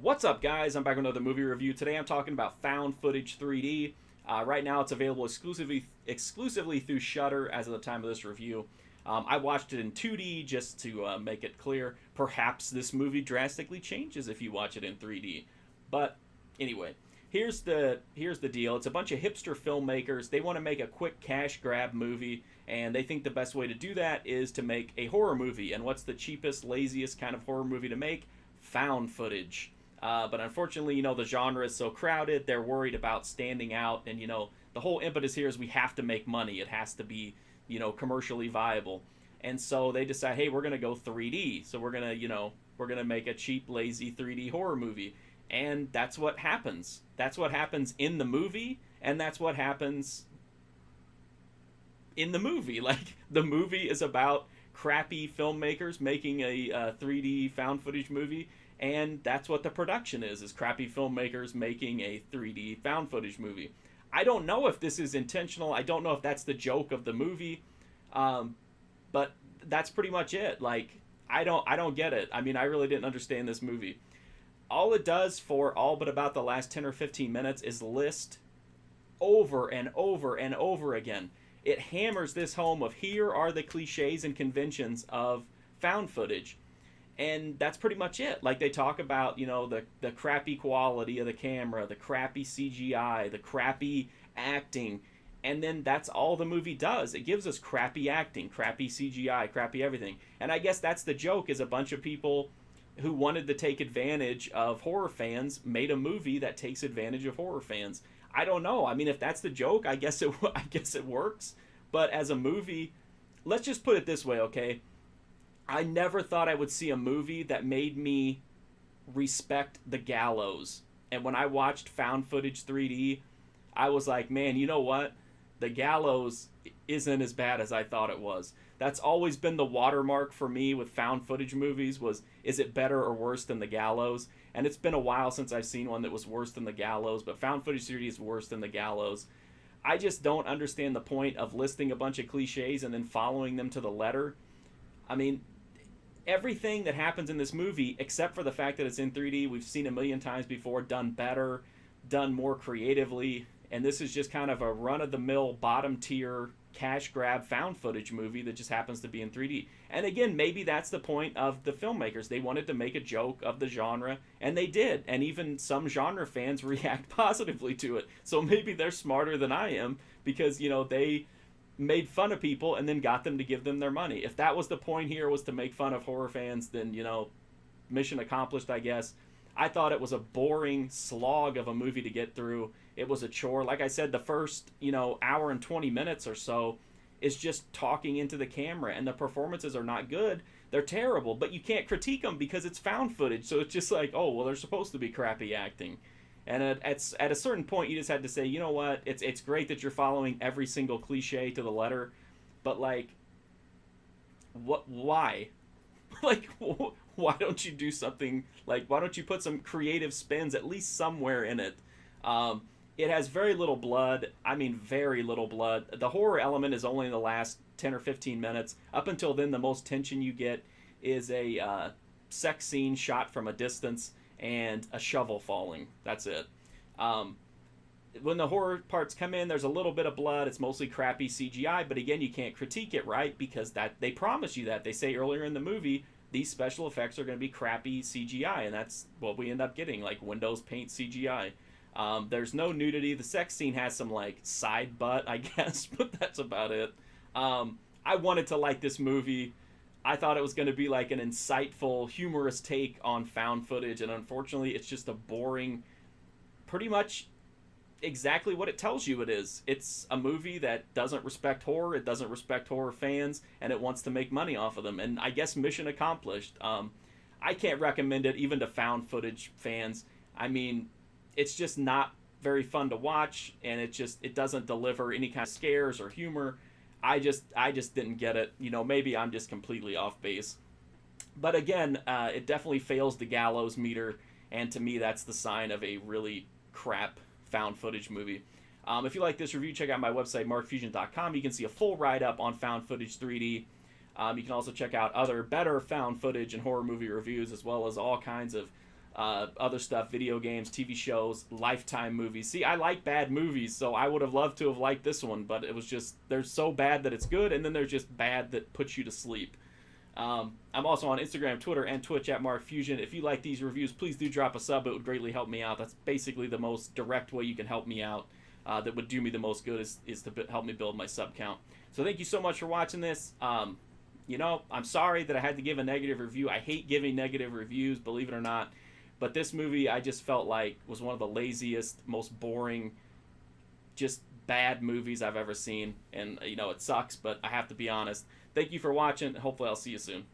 What's up, guys? I'm back with another movie review. Today I'm talking about Found Footage 3D. Right now it's available exclusively through Shudder as of the time of this review. I watched it in 2D just to make it clear. Perhaps this movie drastically changes if you watch it in 3D. But anyway, here's the deal. It's a bunch of hipster filmmakers. They want to make a quick cash grab movie, and they think the best way to do that is to make a horror movie. And what's the cheapest, laziest kind of horror movie to make? Found footage. But unfortunately, the genre is so crowded, they're worried about standing out. And, the whole impetus here is we have to make money. It has to be, commercially viable. And so they decide, hey, we're going to go 3D. So we're going to make a cheap, lazy 3D horror movie. And that's what happens. That's what happens in the movie. And that's what happens in the movie. Like, the movie is about crappy filmmakers making a 3D found footage movie. And that's what the production is crappy filmmakers making a 3D found footage movie. I don't know if this is intentional. I don't know if that's the joke of the movie. But that's pretty much it. Like, I don't get it. I mean, I really didn't understand this movie. All it does for all but about the last 10 or 15 minutes is list over and over and over again. It hammers this home of here are the cliches and conventions of found footage. And that's pretty much it. Like, they talk about, the crappy quality of the camera, the crappy CGI, the crappy acting. And then that's all the movie does. It gives us crappy acting, crappy CGI, crappy everything. And I guess that's the joke, is a bunch of people who wanted to take advantage of horror fans made a movie that takes advantage of horror fans. I don't know. I mean, if that's the joke, I guess it works. But as a movie, let's just put it this way, okay? I never thought I would see a movie that made me respect the gallows. And when I watched Found Footage 3D, I was like, man, you know what? The gallows isn't as bad as I thought it was. That's always been the watermark for me with found footage movies was, is it better or worse than the gallows? And it's been a while since I've seen one that was worse than the gallows, but Found Footage 3D is worse than the gallows. I just don't understand the point of listing a bunch of cliches and then following them to the letter. I mean, everything that happens in this movie, except for the fact that it's in 3D, we've seen a million times before, done better, done more creatively, and this is just kind of a run-of-the-mill, bottom-tier, cash-grab found footage movie that just happens to be in 3D. And again, maybe that's the point of the filmmakers. They wanted to make a joke of the genre, and they did, and even some genre fans react positively to it. So maybe they're smarter than I am, because, they made fun of people and then got them to give them their money. If that was the point here, was to make fun of horror fans, then, mission accomplished, I guess. I thought it was a boring slog of a movie to get through. It was a chore. Like I said, the first, hour and 20 minutes or so is just talking into the camera, and the performances are not good. They're terrible, but you can't critique them because it's found footage. So it's just like, oh, well, they're supposed to be crappy acting. And at a certain point, you just had to say, you know what, it's great that you're following every single cliche to the letter, but, like, why? Like, why don't you do something, like, why don't you put some creative spins at least somewhere in it? It has very little blood. I mean, very little blood. The horror element is only in the last 10 or 15 minutes. Up until then, the most tension you get is a sex scene shot from a distance and a shovel falling. That's it. When the horror parts come in, there's a little bit of blood. It's mostly crappy CGI, but again, you can't critique it, right? Because that they promise you that. They say earlier in the movie, these special effects are going to be crappy CGI, and that's what we end up getting, like Windows Paint CGI. There's no nudity. The sex scene has some, like, side butt, I guess, but that's about it. I wanted to like this movie. I thought it was going to be like an insightful, humorous take on found footage, and unfortunately, it's just a boring, pretty much exactly what it tells you it is. It's a movie that doesn't respect horror, it doesn't respect horror fans, and it wants to make money off of them, and I guess mission accomplished. I can't recommend it even to found footage fans. I mean, it's just not very fun to watch, and it doesn't deliver any kind of scares or humor. I just didn't get it. Maybe I'm just completely off base. But again, it definitely fails the gallows meter, and to me, that's the sign of a really crap found footage movie. If you like this review, check out my website, markfusion.com. You can see a full write-up on Found Footage 3D. You can also check out other better found footage and horror movie reviews, as well as all kinds of other stuff, video games, TV shows, Lifetime movies. See, I like bad movies, so I would have loved to have liked this one, but it was just, they're so bad that it's good, and then they're just bad that puts you to sleep. I'm also on Instagram, Twitter, and Twitch at Mark Fusion. If you like these reviews, please do drop a sub. It would greatly help me out. That's basically the most direct way you can help me out. That would do me the most good is to help me build my sub count. So thank you so much for watching this. I'm sorry that I had to give a negative review. I hate giving negative reviews, believe it or not. But this movie, I just felt like was one of the laziest, most boring, just bad movies I've ever seen. And, it sucks, but I have to be honest. Thank you for watching. Hopefully I'll see you soon.